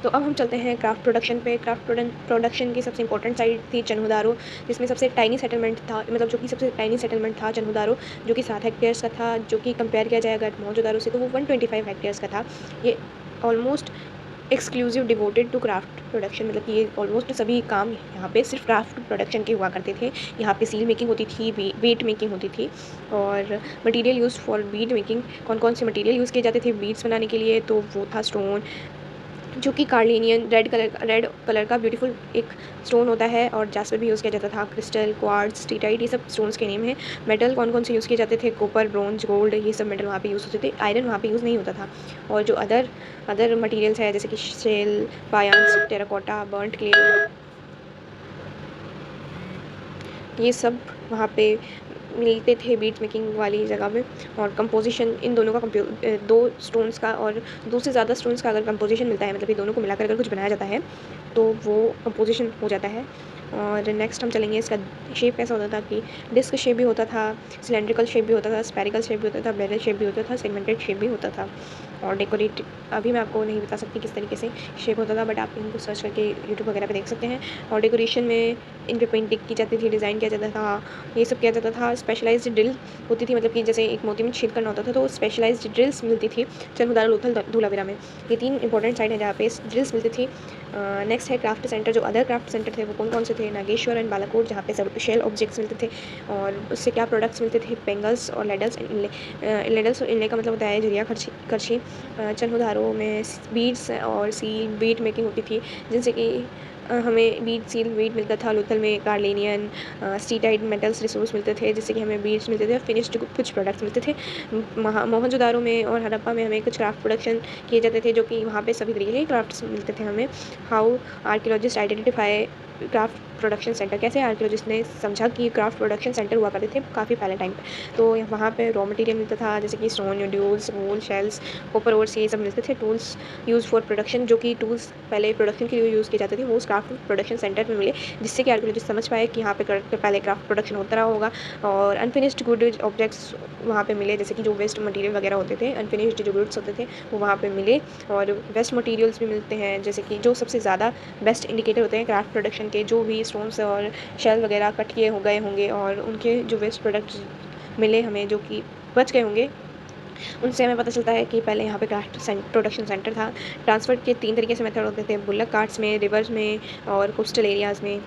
तो अब हम चलते हैं क्राफ्ट प्रोडक्शन पे। क्राफ्ट प्रोडक्शन की सबसे इंपॉर्टेंट साइट थी चन्हुदारो, जिसमें सबसे टाइनी सेटलमेंट था, मतलब जो कि सबसे टाइनी सेटलमेंट था चन्हुदारो, जो कि 7 हेक्टेयर्स का था, जो कि कंपेयर किया जाए अगर मोहनजोदारो से तो वो 125 हेक्टेयर्स का था। ये almost exclusive devoted to craft production, मतलब कि ये ऑलमोस्ट सभी काम यहाँ पे सिर्फ क्राफ्ट प्रोडक्शन के हुआ करते थे। यहाँ पे सील मेकिंग होती थी, बीट मेकिंग होती थी, और material use for bead making, कौन कौन से मटेरियल यूज़ किए जाते थे बीट्स बनाने के लिए, तो वो था स्टोन, जो कि कार्लिनियन रेड कलर का ब्यूटीफुल एक स्टोन होता है, और जास्पर भी यूज़ किया जाता था, क्रिस्टल, क्वार्ट्ज, स्टीटाइट, ये सब स्टोन्स के नेम हैं। मेटल कौन कौन से यूज़ किए जाते थे, कॉपर, ब्रोंज, गोल्ड, ये सब मेटल वहाँ पे यूज़ होते थे। आयरन वहाँ पे यूज़ नहीं होता था। और जो अदर मटेरियल्स है जैसे कि शेल, पायंस, टेराकोटा, बर्न्ट क्ले, ये सब वहाँ पे मिलते थे बीट मेकिंग वाली जगह में। और कंपोजिशन इन दोनों का दो स्टोन्स का और दो से ज़्यादा स्टोन्स का अगर कंपोजिशन मिलता है, मतलब ये दोनों को मिलाकर अगर कुछ बनाया जाता है तो वो कंपोजिशन हो जाता है। और नेक्स्ट हम चलेंगे, इसका शेप कैसा होता था कि डिस्क शेप भी होता था, सिलेंड्रिकल शेप भी होता था, स्फेरिकल शेप भी होता था, बैरल शेप भी होता था, सेगमेंटेड शेप भी होता था। और डेकोरेट अभी मैं आपको नहीं बता सकती किस तरीके से शेप होता था, बट आप इनको सर्च करके यूट्यूब वगैरह पे देख सकते हैं। और डेकोरेशन में इन पे पेंटिंग की जाती थी, डिज़ाइन किया जाता था, ये सब किया जाता था। स्पेशलाइज्ड ड्रिल होती थी, मतलब कि जैसे एक मोती में छेद करना होता था तो स्पेशलाइज्ड ड्रिल्स मिलती थी चंदुदारा लोथल धूलावीरा में। ये 3 इंपॉर्टेंट साइट है जहाँ पे ड्रिल्स मिलती थी। नेक्स्ट है क्राफ्ट सेंटर। जो अदर क्राफ्ट सेंटर थे वो कौन कौन से थे, नागेश्वर एंड बालाकोट, जहाँ पे सब शेल ऑब्जेक्ट्स मिलते थे। और उससे क्या प्रोडक्ट्स मिलते थे, बेंगल्स और लेडल्स एंड इनले। लेडल्स और इनले का मतलब होता है जरिया करछी। चन्हुदारों में बीड्स और सील बीट मेकिंग होती थी, जिनसे कि हमें बीट सील बीट मिलता था। लोथल में कार्लिनियन स्टीटाइट मेटल्स रिसोर्स मिलते थे, जिससे कि हमें बीट्स मिलते थे, फिनिश्ड कुछ प्रोडक्ट्स मिलते थे। मोहनजोदारो में और हड़प्पा में हमें कुछ क्राफ्ट प्रोडक्शन किए जाते थे, जो कि वहाँ पे सभी तरीके के क्राफ्ट्स मिलते थे हमें। How archaeologist identify craft production centre, कैसे आर्कियोलॉजिस्ट ने समझा कि क्राफ्ट प्रोडक्शन सेंटर हुआ करते थे काफ़ी पहले टाइम पे। तो वहाँ पे रॉ मटेरियल मिलता था, जैसे कि स्टोन, न्यूड्यूल्स, वूल, शेल्स, कॉपर ओर्स, ये सब मिलते थे। टूल्स यूज़ फॉर प्रोडक्शन, जो कि टूल्स पहले प्रोडक्शन के लिए यूज़ किए जाते थे, वो उस क्राफ्ट प्रोडक्शन सेंटर में मिले, जिससे कि आर्कियोलॉजिस्ट समझ पाए कि यहाँ पे पहले क्राफ्ट प्रोडक्शन होता रहा होगा। और अनफिनिश्ड गुड ऑब्जेक्ट्स वहाँ पे मिले, जैसे कि जो वेस्ट मटेरियल वगैरह होते थे, अनफिनिश्ड जो गुड्स होते थे वो वहाँ पे मिले। और वेस्ट मटेरियल्स भी मिलते हैं, जैसे कि जो सबसे ज़्यादा बेस्ट इंडिकेटर होते हैं क्राफ्ट प्रोडक्शन के, जो भी स्टोन्स और शेल वगैरह कट किए हो गए होंगे और उनके जो वेस्ट प्रोडक्ट्स मिले हमें, जो कि बच गए होंगे, उनसे हमें पता चलता है कि पहले यहाँ पे क्राफ्ट प्रोडक्शन सेंटर था। ट्रांसफर के 3 तरीके से मेथड होते थे, बुलक कार्ट्स में, रिवर्स में और कोस्टल एरियाज़ में।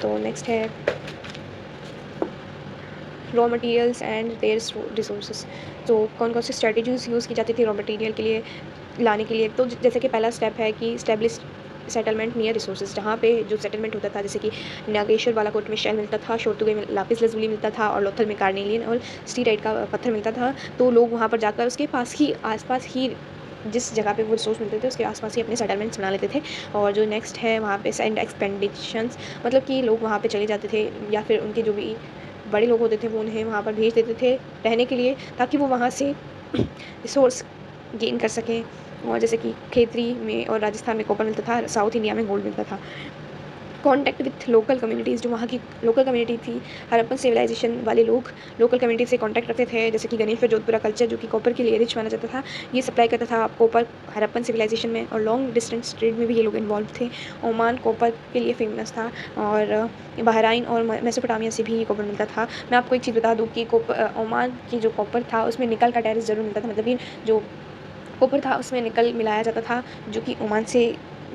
तो नेक्स्ट है raw materials and their resources. तो कौन कौन सी स्ट्रेटजीज यूज़ की जाती थी रॉ मटेरियल के लिए लाने के लिए। तो जैसे कि पहला स्टेप है कि स्टेब्लिश सेटलमेंट नियर रिसोर्सेज, जहाँ पे जो सेटलमेंट होता था, जैसे कि नागेश्वर बालाकोट में शेल मिलता था, शोरतुगे में लापिस लजुली मिलता था, और लोथल में कार्नेलियन और स्टीराइट का पत्थर मिलता था। तो लोग वहाँ पर जाकर उसके पास ही आसपास ही जिस जगह पे वो रिसोर्स मिलते थे उसके आसपास ही अपने सेटलमेंट्स बना लेते थे। और जो नेक्स्ट है वहाँ पे सेंड एक्सपेंडिशंस, मतलब कि लोग वहाँ पे चले जाते थे, या फिर उनके जो भी बड़े लोग होते थे वो उन्हें वहाँ पर भेज देते थे रहने के लिए, ताकि वो वहाँ से रिसोर्स गेन कर सकें। और जैसे कि खेतरी में और राजस्थान में कॉपर मिलता था, साउथ इंडिया में गोल्ड मिलता था। कॉन्टैक्ट विथ लोकल कम्युनिटीज़, जो वहाँ की लोकल कम्युनिटी थी, हड़प्पन सिविलाइजेशन वाले लोग लोकल कम्युनिटी से कॉन्टैक्ट रखते थे, जैसे कि गणेश व जोधपुरा कल्चर, जो कि कॉपर के लिए रिच माना जाता था, ये सप्लाई करता था कॉपर हड़प्पन सिविलाइजेशन में। और लॉन्ग डिस्टेंस ट्रेड में भी ये लोग इन्वॉल्व थे। ओमान कॉपर के लिए फेमस था, और बहराइन और मेसोपोटामिया से भी ये कॉपर मिलता था। मैं आपको एक चीज़ बता दूँ कि ओमान की जो कॉपर था उसमें निकल का टेरिस ज़रूर मिलता था, मतलब कि जो कॉपर था उसमें निकल मिलाया जाता था, जो कि ओमान से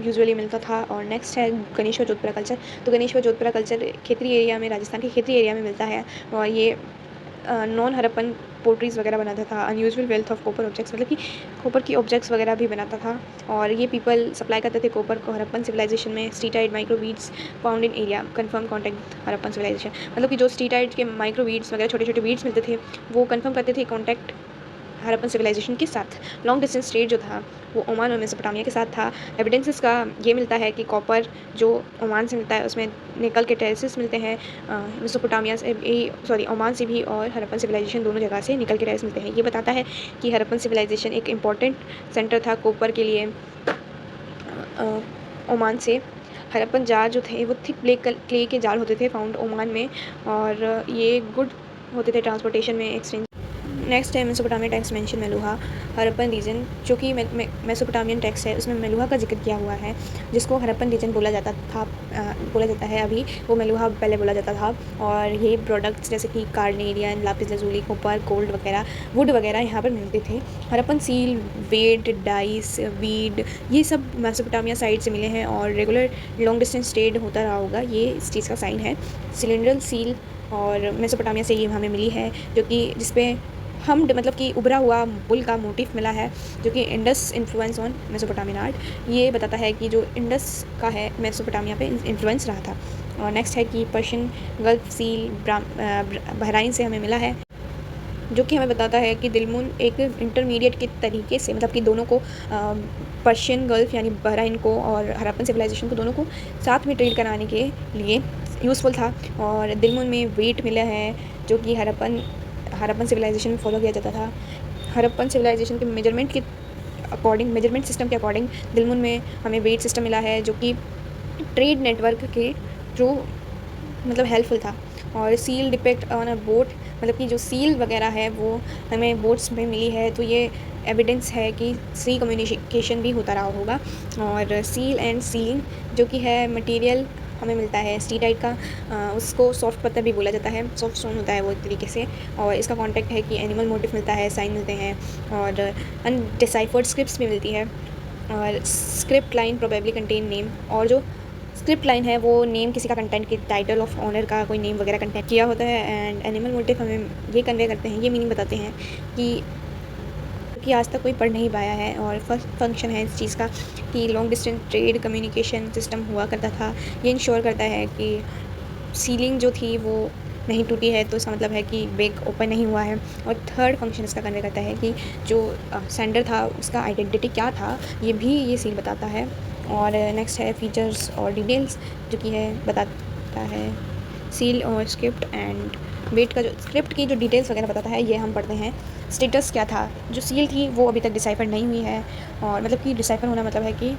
यूजुअली मिलता था। और नेक्स्ट है गणेश व जोधपुरा कल्चर। तो गणेश व जोधपुरा कल्चर खेतरी एरिया में, राजस्थान के खेतरी एरिया में मिलता है, और ये नॉन हड़प्पन पोट्रीज़ वगैरह बनाता था। Unusual wealth of copper objects, मतलब कि कॉपर की ऑब्जेक्ट्स वगैरह भी बनाता था। और ये पीपल सप्लाई करते थे कॉपर को हड़प्पन सिविलाइजेशन में। Steatite microbeads found in area confirm contact with Harappan civilisation, मतलब कि जो स्टीटाइड के माइक्रोवीड्स वगैरह छोटे छोटे वीड्स मिलते थे वो कन्फर्म करते थे कॉन्टैक्ट हड़प्पन सिविलाइजेशन के साथ। लॉन्ग डिस्टेंस ट्रेड जो था वो ओमान और मेसोपोटामिया के साथ था। एविडेंसेस का ये मिलता है कि कॉपर जो ओमान से मिलता है उसमें निकल के टेरेसेस मिलते हैं, मेसोपोटामिया से भी, सॉरी ओमान से भी, और हड़प्पन सिविलाइजेशन दोनों जगह से निकल के टेरेस मिलते हैं। ये बताता है कि हड़प्पन सिविलाइजेशन एक इम्पॉर्टेंट सेंटर था कॉपर के लिए। ओमान से हड़प्पन जार जो थे वो थिक क्ले के जार होते थे फाउंड ओमान में, और ये गुड होते थे ट्रांसपोर्टेशन में, एक्सचेंज। नेक्स्ट है Mesopotamia text mention Meluha Harappan region, जो कि मेसोपोटामियन टेक्स्ट है उसमें मेलुहा का जिक्र किया हुआ है, जिसको हड़प्पन रीजन बोला जाता था, बोला जाता है अभी, वो मेलुहा पहले बोला जाता था। और ये प्रोडक्ट्स जैसे कि carnelian, lapis lazuli, copper, gold वगैरह, वुड वगैरह यहाँ पर मिलते थे। Harappan seal, weight, dice, bead, ये सब मेसोपोटामिया साइड से मिले हैं और रेगुलर लॉन्ग डिस्टेंस ट्रेड होता रहा होगा, ये इस चीज़ का साइन है। सिलेंड्रल सील और मेसोपोटामिया से ये हमें मिली है, जो कि जिसपे हम मतलब कि उभरा हुआ बुल का मोटिफ मिला है, जो कि Indus influence on Mesopotamian art, ये बताता है कि जो इंडस का है मेसोपोटामिया पे इन्फ्लुएंस रहा था। और नेक्स्ट है कि पर्शियन गल्फ सील बहराइन से हमें मिला है, जो कि हमें बताता है कि दिलमुन एक इंटरमीडिएट के तरीके से, मतलब कि दोनों को पर्शियन गल्फ यानी बहराइन को और हड़प्पन सिविलाइजेशन को, दोनों को साथ में ट्रेड कराने के लिए यूज़फुल था। और दिलमुन में वेट मिला है, जो कि हड़प्पन सिविलाइजेशन में फॉलो किया जाता था। हड़प्पन सिविलाइजेशन के मेजरमेंट सिस्टम के अकॉर्डिंग दिलमुन में हमें वेट सिस्टम मिला है, जो कि ट्रेड नेटवर्क के थ्रू मतलब हेल्पफुल था। और seal depict on a boat, मतलब कि जो सील वगैरह है वो हमें बोट्स में मिली है, तो ये एविडेंस है कि सी कम्युनिकेशन भी होता रहा होगा। और सील एंड सीलिंग, जो कि है मटेरियल हमें मिलता है स्टीटाइट का, उसको सॉफ्ट पत्थर भी बोला जाता है, सॉफ्ट स्टोन होता है वो एक तरीके से। और इसका कॉन्टेक्ट है कि एनिमल मोटिव मिलता है, साइन मिलते हैं, और अनडिसाइफर्ड स्क्रिप्ट्स भी मिलती है। और script line probably contain name, और जो स्क्रिप्ट लाइन है वो नेम किसी का कंटेंट के टाइटल ऑफ ऑनर का कोई नेम वगैरह कंटेंट किया होता है। एंड एनिमल मोटिव हमें ये कन्वे करते हैं, ये मीनिंग बताते हैं कि आज तक कोई पढ़ नहीं पाया है। और फर्स्ट फंक्शन है इस चीज़ का कि long distance trade communication system हुआ करता था। ये इंश्योर करता है कि सीलिंग जो थी वो नहीं टूटी है, तो इसका मतलब है कि बेग ओपन नहीं हुआ है। और थर्ड फंक्शन इसका कन्वे करता है कि जो सेंडर था उसका आइडेंटिटी क्या था, ये भी ये सील बताता है। और नेक्स्ट है फीचर्स और डिटेल्स, जो कि है बताता है सील और स्क्रिप्ट एंड वेट का, जो स्क्रिप्ट की जो डिटेल्स वगैरह बताता है, ये हम पढ़ते हैं। स्टेटस क्या था, जो सील थी वो अभी तक डिसाइफर नहीं हुई है, और मतलब कि डिसाइफर होना मतलब है कि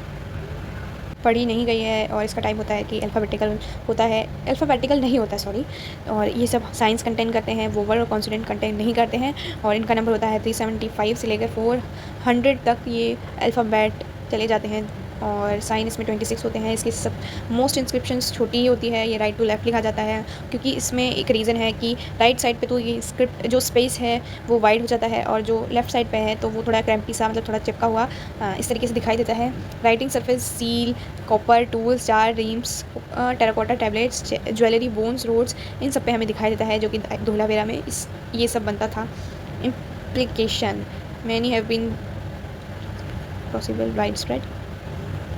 पढ़ी नहीं गई है। और इसका टाइप होता है कि अल्फ़ाबेटिकल होता है, अल्फ़ाबेटिकल नहीं होता सॉरी। और ये सब साइंस कंटेंट करते हैं, वोवल और कॉन्सोनेंट कंटेंट नहीं करते हैं। और इनका नंबर होता है 375 से लेकर 400 तक ये अल्फ़ाबेट चले जाते हैं, और साइन इसमें 26 होते हैं। इसकी सब मोस्ट इंस्क्रिप्शंस छोटी ही होती है, ये राइट टू लेफ़्ट लिखा जाता है, क्योंकि इसमें एक रीज़न है कि राइट साइड पे तो ये स्क्रिप्ट जो स्पेस है वो वाइड हो जाता है, और जो लेफ़्ट साइड पे है तो वो थोड़ा क्रैम्पी सा, मतलब थोड़ा चिपका हुआ इस तरीके से दिखाई देता है। Writing surface seal, copper, tools, jar, rims, terracotta tablets, jewellery, bones, rods, इन सब पे हमें दिखाई देता है, जो कि धोलावीरा में ये सब बनता था। Implication many have been possible wide spread,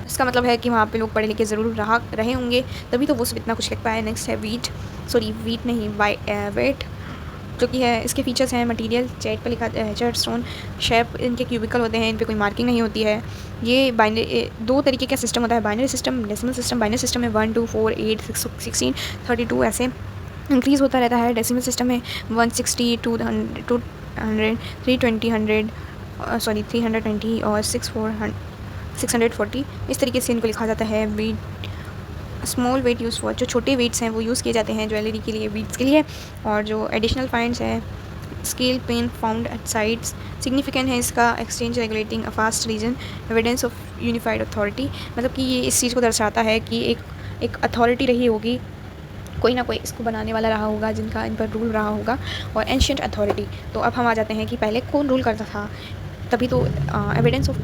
इसका मतलब है कि वहाँ पे लोग पढ़े लिखे ज़रूर रहे होंगे, तभी तो वो सब इतना कुछ लिख पाए। नेक्स्ट है वीट नहीं वेट, जो कि है इसके फीचर्स हैं मटेरियल, चैट पर लिखा चैट स्टोन, शेप इनके क्यूबिकल होते हैं, इन पे कोई मार्किंग नहीं होती है। ये बाइनरी दो तरीके का सिस्टम होता है, binary system, decimal system. Binary system में 1 2 4 8 6 16 32 ऐसे इंक्रीज़ होता रहता है। डेसिमल सिस्टम में 160 200 320 100 320 और 640 इस तरीके से इनको लिखा जाता है। Weight small weight use for, जो छोटे वेट्स हैं वो यूज़ किए जाते हैं ज्वेलरी के लिए, बीड्स के लिए। और जो एडिशनल फाइंड्स है scale pan found at sites, significant है इसका exchange regulating a vast region, evidence of unified authority, मतलब कि ये इस चीज़ को दर्शाता है कि एक अथॉरिटी रही होगी, कोई ना कोई इसको बनाने वाला रहा होगा जिनका इन पर रूल रहा होगा। और एंशियंट अथॉरिटी, तो अब हम आ जाते हैं कि पहले कौन रूल करता था, तभी तो evidence of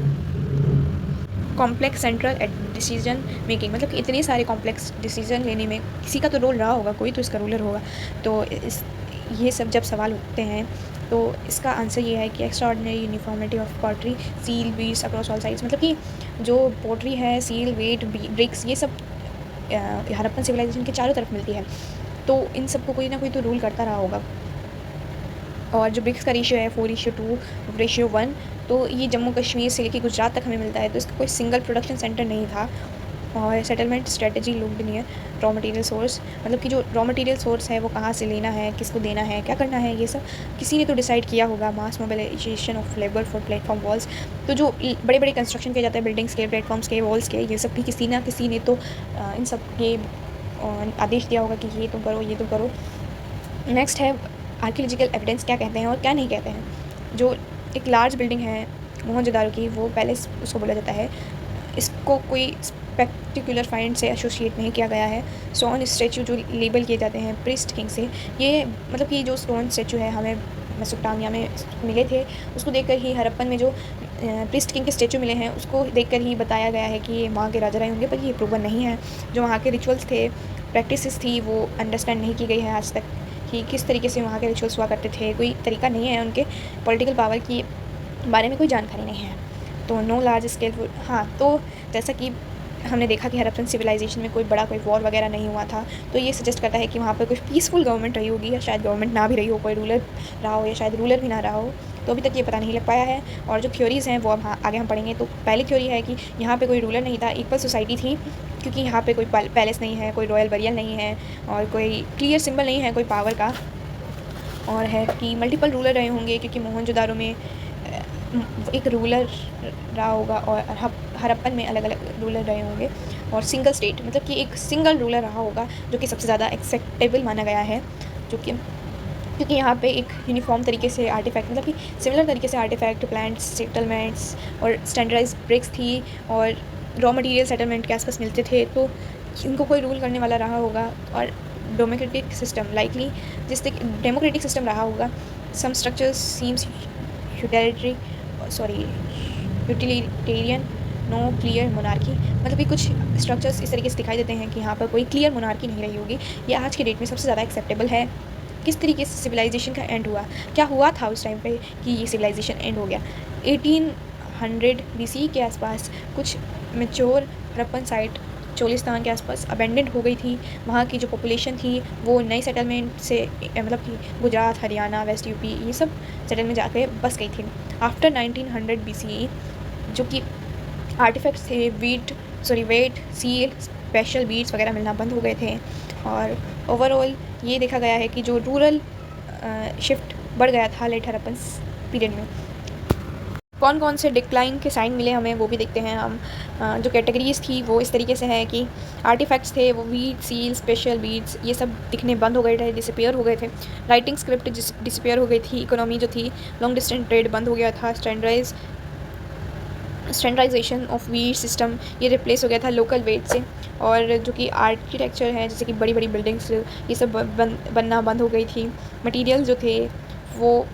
complex central decision making, मतलब कि इतने सारे कॉम्प्लेक्स डिसीजन लेने में किसी का तो रोल रहा होगा, कोई तो इसका रूलर होगा। तो ये सब जब सवाल होते हैं तो इसका आंसर ये है कि extra ordinary uniformity of pottery, seal, beads across all sides, मतलब कि जो पोट्री है, सील, वेट, ब्रिक्स, ये सब हड़प्पन सिविलाइजेशन के चारों तरफ मिलती है, तो इन सबको कोई ना कोई तो रूल करता रहा होगा। और जो ब्रिक्स का रेशियो है 4:2:1, तो ये जम्मू कश्मीर से लेकर गुजरात तक हमें मिलता है, तो इसका कोई सिंगल प्रोडक्शन सेंटर नहीं था। और settlement strategy looked near raw material source, मतलब कि जो रॉ मटेरियल सोर्स है वो कहाँ से लेना है, किसको देना है, क्या करना है, ये सब किसी ने तो डिसाइड किया होगा। Mass mobilisation of labour for platform walls, तो जो बड़े बड़े कंस्ट्रक्शन किए जाते हैं बिल्डिंग्स के, प्लेटफॉर्म्स के, वॉल्स के, ये सब भी किसी ना किसी ने तो इन सब के आदेश दिया होगा कि ये तुम करो, ये तुम करो। नेक्स्ट है आर्कियोलॉजिकल एविडेंस क्या कहते हैं और क्या नहीं कहते हैं। जो एक लार्ज बिल्डिंग है मोहनजोदारो की, वो पैलेस उसको बोला जाता है। इसको कोई स्पेक्टिकुलर फाइंड से एसोसिएट नहीं किया गया है। स्टोन स्टैचू जो लेबल किए जाते हैं प्रिस्ट किंग से, ये मतलब कि जो स्टोन स्टैचू है हमें मेसोपोटामिया में मिले थे, उसको देखकर ही हड़प्पन में जो प्रिस्ट किंग के स्टैचू मिले हैं उसको देखकर ही बताया गया है कि ये वहाँ के राजा रहे होंगे, पर ये प्रूवन नहीं है। जो वहाँ के रिचुअल्स थे, प्रैक्टिसेस थी, वो अंडरस्टैंड नहीं की गई है आज तक कि किस तरीके से वहाँ के रिचुअल्स हुआ करते थे। कोई तरीका नहीं है, उनके पॉलिटिकल पावर की बारे में कोई जानकारी नहीं है। तो नो लार्ज स्केल। हाँ, तो जैसा कि हमने देखा कि हड़प्पन सिविलाइजेशन में कोई बड़ा कोई वॉर वगैरह नहीं हुआ था, तो ये सजेस्ट करता है कि वहाँ पर कुछ पीसफुल गवर्नमेंट रही होगी, या शायद गवर्नमेंट ना भी रही हो, कोई रूलर रहा हो, या शायद रूलर भी ना रहा हो। तो अभी तक ये पता नहीं लग पाया है। और जो थ्योरीज़ हैं वो अब आगे हम पढ़ेंगे। तो पहली थ्योरी है कि यहाँ पे कोई रूलर नहीं था, इक्वल सोसाइटी थी, क्योंकि यहाँ पे कोई पैलेस नहीं है, कोई रॉयल बरियल नहीं है, और कोई क्लियर सिंबल नहीं है कोई पावर का। और है कि मल्टीपल रूलर रहे होंगे, क्योंकि मोहनजोदारो में एक रूलर रहा होगा और हड़प्पन में अलग अलग रूलर रहे होंगे। और सिंगल स्टेट मतलब कि एक सिंगल रूलर रहा होगा, जो कि सबसे ज़्यादा एक्सेप्टेबल माना गया है। जो कि क्योंकि यहाँ पे एक यूनिफॉर्म तरीके से आर्टिफैक्ट, मतलब कि सिमिलर तरीके से आर्टिफैक्ट, प्लांट्स, सेटलमेंट्स और स्टैंडर्डाइज ब्रिक्स थी, और रॉ मटेरियल सेटलमेंट के आसपास मिलते थे, तो इनको कोई रूल करने वाला रहा होगा। और डेमोक्रेटिक सिस्टम लाइकली, जिससे डेमोक्रेटिक सिस्टम रहा होगा। Some structures seems utilitarian, no clear monarchy, मतलब कि कुछ स्ट्रक्चर्स इस तरीके से दिखाई देते हैं कि यहाँ पर कोई क्लियर मोनार्की नहीं रही होगी। ये आज की डेट में सबसे ज़्यादा एक्सेप्टेबल है। किस तरीके से सिविलाइजेशन का एंड हुआ, क्या हुआ था उस टाइम पे कि ये सिविलाइजेशन एंड हो गया। 1800 BC के आसपास कुछ मेच्योर हड़प्पन साइट चोलिस्तान के आसपास अबेंडेंट हो गई थी। वहाँ की जो पॉपुलेशन थी वो नई सेटलमेंट से, मतलब कि गुजरात, हरियाणा, वेस्ट यूपी, ये सब सेटलमेंट जाके बस गई थी। आफ्टर 1900 BCE जो कि आर्टिफैक्ट्स थे, वेट, सील, स्पेशल बीड्स वगैरह मिलना बंद हो गए थे। और ओवरऑल ये देखा गया है कि जो रूरल शिफ्ट बढ़ गया था लेट हड़प्पन पीरियड में। कौन कौन से डिक्लाइन के साइन मिले हमें वो भी देखते हैं हम। जो कैटेगरीज थी वो इस तरीके से है कि आर्टिफैक्ट्स थे वो वीट, सील, स्पेशल बीड्स, ये सब दिखने बंद हो गए थे, डिसअपियर हो गए थे। राइटिंग स्क्रिप्ट डिसअपियर हो गई थी। इकोनॉमी जो थी, लॉन्ग डिस्टेंस ट्रेड बंद हो गया था। स्टैंडर्डाइजेशन ऑफ वीट सिस्टम, ये रिप्लेस हो गया था लोकल वेट से। और जो कि आर्किटेक्चर है, जैसे कि बड़ी बड़ी बिल्डिंग्स, ये सब बनना बंद हो गई थी। मटेरियल जो थे वो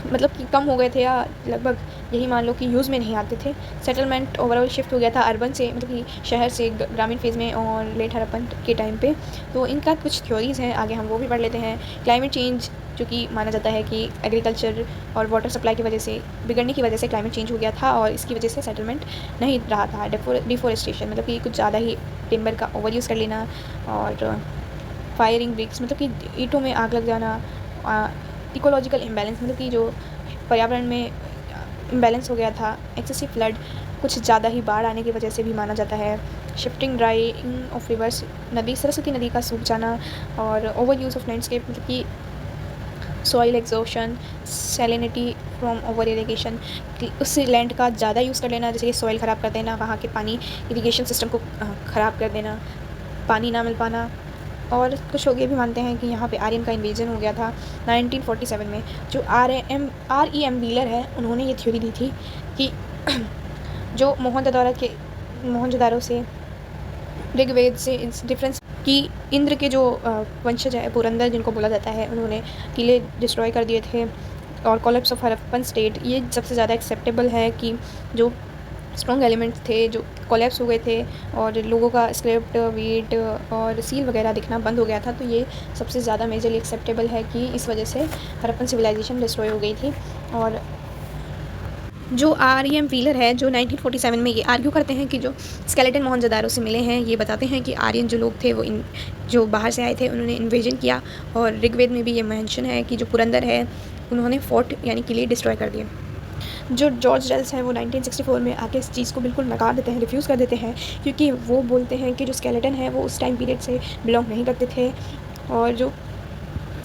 मतलब कि कम हो गए थे, या लगभग यही मान लो कि यूज़ में नहीं आते थे। सेटलमेंट ओवरऑल शिफ्ट हो गया था अर्बन से, मतलब कि शहर से ग्रामीण फेज़ में, और लेट हड़प्पन के टाइम पे। तो इनका कुछ थ्योरीज़ हैं, आगे हम वो भी पढ़ लेते हैं। क्लाइमेट चेंज, जो कि माना जाता है कि एग्रीकल्चर और वाटर सप्लाई की वजह से, बिगड़ने की वजह से क्लाइमेट चेंज हो गया था, और इसकी वजह से सेटलमेंट नहीं रहा था। डिफोरेस्टेशन, मतलब कि कुछ ज़्यादा ही टिम्बर का ओवर यूज़ कर लेना, और फायरिंग ब्रिक्स, मतलब कि ईंटों में आग लग जाना। इकोलॉजिकल इम्बैलेंस, मतलब कि जो पर्यावरण में इम्बैलेंस हो गया था। एक्सेसिव फ्लड, कुछ ज़्यादा ही बाढ़ आने की वजह से भी माना जाता है। शिफ्टिंग ड्राइंग ऑफ रिवर्स, नदी, सरस्वती नदी का सूख जाना। और ओवर यूज़ ऑफ लैंडस्केप, मतलब कि soil exhaustion, salinity from over irrigation, उस लैंड का ज़्यादा यूज़ कर लेना, जैसे कि सॉइल ख़राब कर देना, वहाँ के पानी इरीगेशन सिस्टम को ख़राब कर देना, पानी ना मिल पाना। और कुछ लोग ये भी मानते हैं कि यहाँ पे आर्यन का इन्वेजन हो गया था 1947 में। जो REM व्हीलर है, उन्होंने ये थ्योरी दी थी कि जो मोहनजोदारो से ऋग्वेद से डिफरेंस कि इंद्र के जो वंशज है पुरंदर जिनको बोला जाता है, उन्होंने किले डिस्ट्रॉय कर दिए थे। और कोलैप्स ऑफ हड़प्पन स्टेट, ये सबसे ज़्यादा एक्सेप्टेबल है कि जो स्ट्रॉन्ग एलिमेंट्स थे जो कोलैप्स हो गए थे, और लोगों का स्क्रिप्ट, वीट और सील वगैरह दिखना बंद हो गया था। तो ये सबसे ज़्यादा मेजरली एक्सेप्टेबल है कि इस वजह से हड़प्पन सिविलाइजेशन डिस्ट्रॉय हो गई थी। और जो REM व्हीलर है, जो 1947 में ये आर्ग्यू करते हैं कि जो स्केलेटन मोहनजोदारो से मिले हैं, ये बताते हैं कि आर्यन जो लोग थे वो जो बाहर से आए थे, उन्होंने इन्वेजन किया। और ऋग्वेद में भी ये मेंशन है कि जो पुरंदर है, उन्होंने फोर्ट यानी किले डिस्ट्रॉय कर दिए। जो जॉर्ज रेल्स हैं वो 1964 में आके इस चीज़ को बिल्कुल नकार देते हैं, रिफ्यूज़ कर देते हैं, क्योंकि वो बोलते हैं कि जो स्केलेटन है वो उस टाइम पीरियड से बिलोंग नहीं करते थे। और जो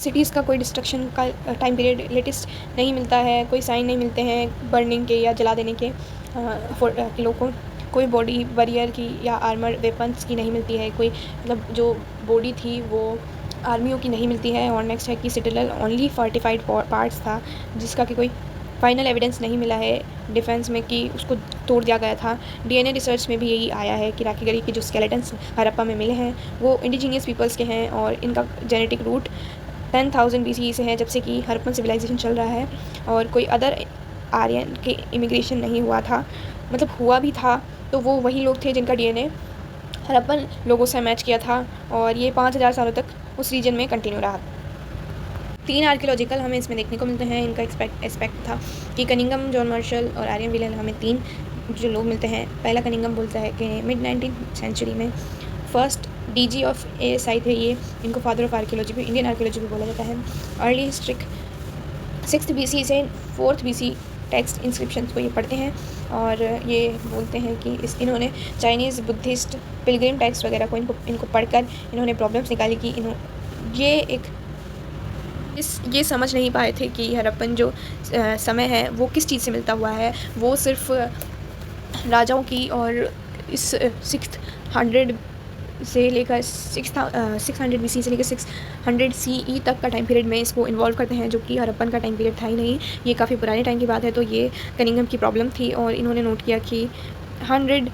सिटीज़ का कोई डिस्ट्रक्शन का टाइम पीरियड लेटेस्ट नहीं मिलता है, कोई साइन नहीं मिलते हैं बर्निंग के या जला देने के किलों को। कोई बॉडी वॉरियर की या आर्मर वेपन्स की नहीं मिलती है। कोई मतलब जो बॉडी थी वो आर्मियों की नहीं मिलती है। और नेक्स्ट है कि सिटाडेल ओनली फोर्टिफाइड पार्ट्स था, जिसका कि कोई फाइनल एविडेंस नहीं मिला है डिफेंस में कि उसको तोड़ दिया गया था। डीएनए रिसर्च में भी यही आया है कि राखीगढ़ी के जो स्केलेटन्स हड़प्पा में मिले हैं वो इंडिजीनियस पीपल्स के हैं और इनका जेनेटिक रूट 10,000 BCE से है, जब से कि हड़प्पन सिविलाइजेशन चल रहा है और कोई अदर आर्यन के इमिग्रेशन नहीं हुआ था। मतलब हुआ भी था तो वो वही लोग थे जिनका डीएनए हड़प्पन लोगों से मैच किया था और ये 5,000 सालों तक उस रीजन में कंटिन्यू रहा। 3 आर्कियोलॉजिकल हमें इसमें देखने को मिलते हैं। इनका एस्पेक्ट था कि कनिंघम, जॉन मार्शल और आर्यन व्हीलन हमें 3 जो लोग मिलते हैं। पहला कनिंघम बोलता है कि मिड 19th सेंचुरी में फर्स्ट डीजी ऑफ ASI थे ये। इनको फादर ऑफ आर्कियोलॉजी भी, इंडियन आर्कियोलॉजी भी बोला जाता है। अर्ली हिस्ट्रिक 6th BC से 4th BC टेक्स्ट इंस्क्रिप्शन को ये पढ़ते हैं और ये बोलते हैं कि इन्होंने चाइनीज़ बुद्धिस्ट पिलग्रिम टेक्स्ट वगैरह को इनको पढ़कर इन्होंने प्रॉब्लम्स निकाली कि ये समझ नहीं पाए थे कि हड़प्पन जो समय है वो किस चीज़ से मिलता हुआ है। वो सिर्फ राजाओं की और इस 600 से लेकर 600 BC से लेकर 600 CE तक का टाइम पीरियड में इसको इन्वॉल्व करते हैं, जो कि हड़प्पन का टाइम पीरियड था ही नहीं। ये काफ़ी पुराने टाइम की बात है। तो ये कनिंघम की प्रॉब्लम थी और इन्होंने नोट किया कि 100